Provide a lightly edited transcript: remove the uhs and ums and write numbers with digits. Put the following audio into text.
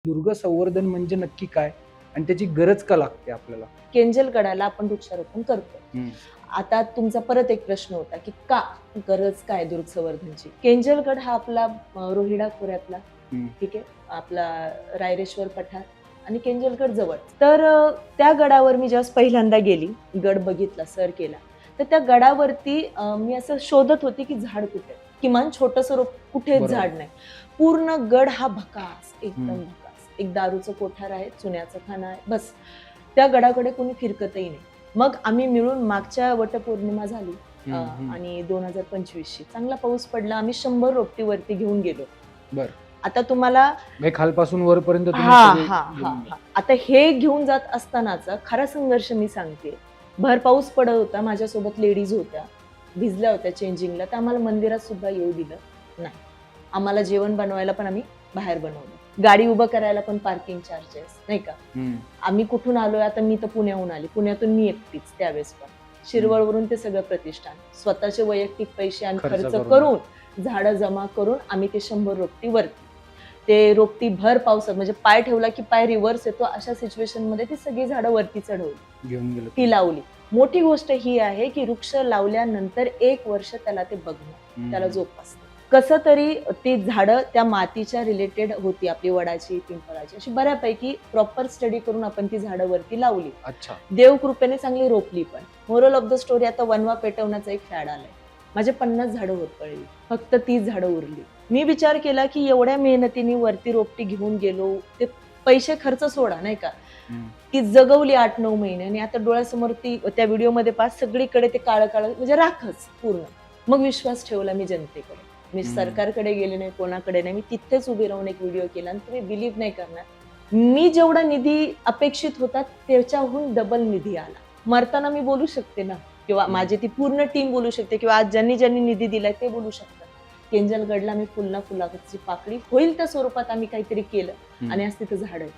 दुर्ग संवर्धन म्हणजे नक्की काय आणि त्याची गरज का लागते आपल्याला? केंजलगडाला आपण वृक्षारोपण करतो. आता तुमचा परत एक प्रश्न होता की का गरज काय दुर्ग संवर्धनची. केंजलगड हा आपला रोहिडा खोऱ्यातला, ठीक आहे, आपला रायरेश्वर पठार आणि केंजलगड जवळ. तर त्या गडावर मी जेव्हा पहिल्यांदा गेली, गड बघितला, सर केला, तर त्या गडावरती मी असं शोधत होती की झाड कुठे, किमान छोटंसं रोप, कुठेच झाड नाही. पूर्ण गड हा भकास, एकदम भकास. एक दारूचं कोठार आहे, चुन्याचं खाना आहे, बस. त्या गडाकडे कोणी फिरकतही नाही. मग आम्ही मिळून मागच्या वटपौर्णिमा झाली आणि 2025ची चांगला पाऊस पडला, आम्ही 100 रोपटी वरती घेऊन गेलो. बर. आता तुम्हाला खालपासून वरपर्यंत आता हे घेऊन जात असतानाचा खरा संघर्ष मी सांगते. भर पाऊस पडत होता, माझ्यासोबत लेडीज होत्या, भिजल्या होत्या चेंजिंगला, तर आम्हाला मंदिरात सुद्धा येऊ दिलं नाही. आम्हाला जेवण बनवायला पण आम्ही बाहेर बनवलं, गाडी उभं करायला पण पार्किंग चार्जेस, नाही का. आम्ही कुठून आलोय, आता मी तर पुण्याहून आली, पुण्यातून मी एकटीच त्यावेळेस, पण शिरवळवरून ते सगळं प्रतिष्ठान स्वतःचे वैयक्तिक पैसे आणि खर्च करून झाडं जमा करून आम्ही ते 100 रोपटी वरती, ते रोपटी भर पावसात, म्हणजे पाय ठेवला की पाय रिव्हर्स येतो अशा सिच्युएशन मध्ये ती सगळी झाडं वरती चढवली, घेऊन गेलो, ती लावली. मोठी गोष्ट ही आहे की वृक्ष लावल्यानंतर 1 वर्ष त्याला ते बघणं, त्याला जोपासणं. कसं तरी ती झाडं त्या मातीच्या रिलेटेड होती, आपली वडाची, पिंपळाची, अशी बऱ्यापैकी प्रॉपर स्टडी करून आपण ती झाडं वरती लावली. देव कृपेने चांगली रोपली पण. मोरल ऑफ द स्टोरी, आता वनवा पेटवण्याचा एक फॅड आलाय. माझे 50 झाडं होत पडली, फक्त 30 झाडं उरली. मी विचार केला की एवढ्या मेहनतीने वरती रोपटी घेऊन गेलो, ते पैसे खर्च सोडा, नाही का, ती जगवली 8-9 महिने, आणि आता डोळ्यासमोर ती, त्या व्हिडिओमध्ये पास सगळीकडे ते काळं काळं, म्हणजे राखच पूर्ण. मग विश्वास ठेवला मी जनतेकडे, मी सरकारकडे गेले नाही, कोणाकडे नाही, मी तिथेच उभी राहून एक व्हिडिओ केला, आणि तुम्ही बिलीव्ह नाही करणार, मी जेवढा निधी अपेक्षित होता त्याच्याहून डबल निधी आला. मरताना मी बोलू शकते ना, किंवा माझी ती पूर्ण टीम बोलू शकते, किंवा आज ज्यांनी ज्यांनी निधी दिलाय ते बोलू शकतात. केंजलगडला मी फुलाची पाकळी होईल त्या स्वरूपात आम्ही काहीतरी केलं, आणि आज तिथं झाड आहे.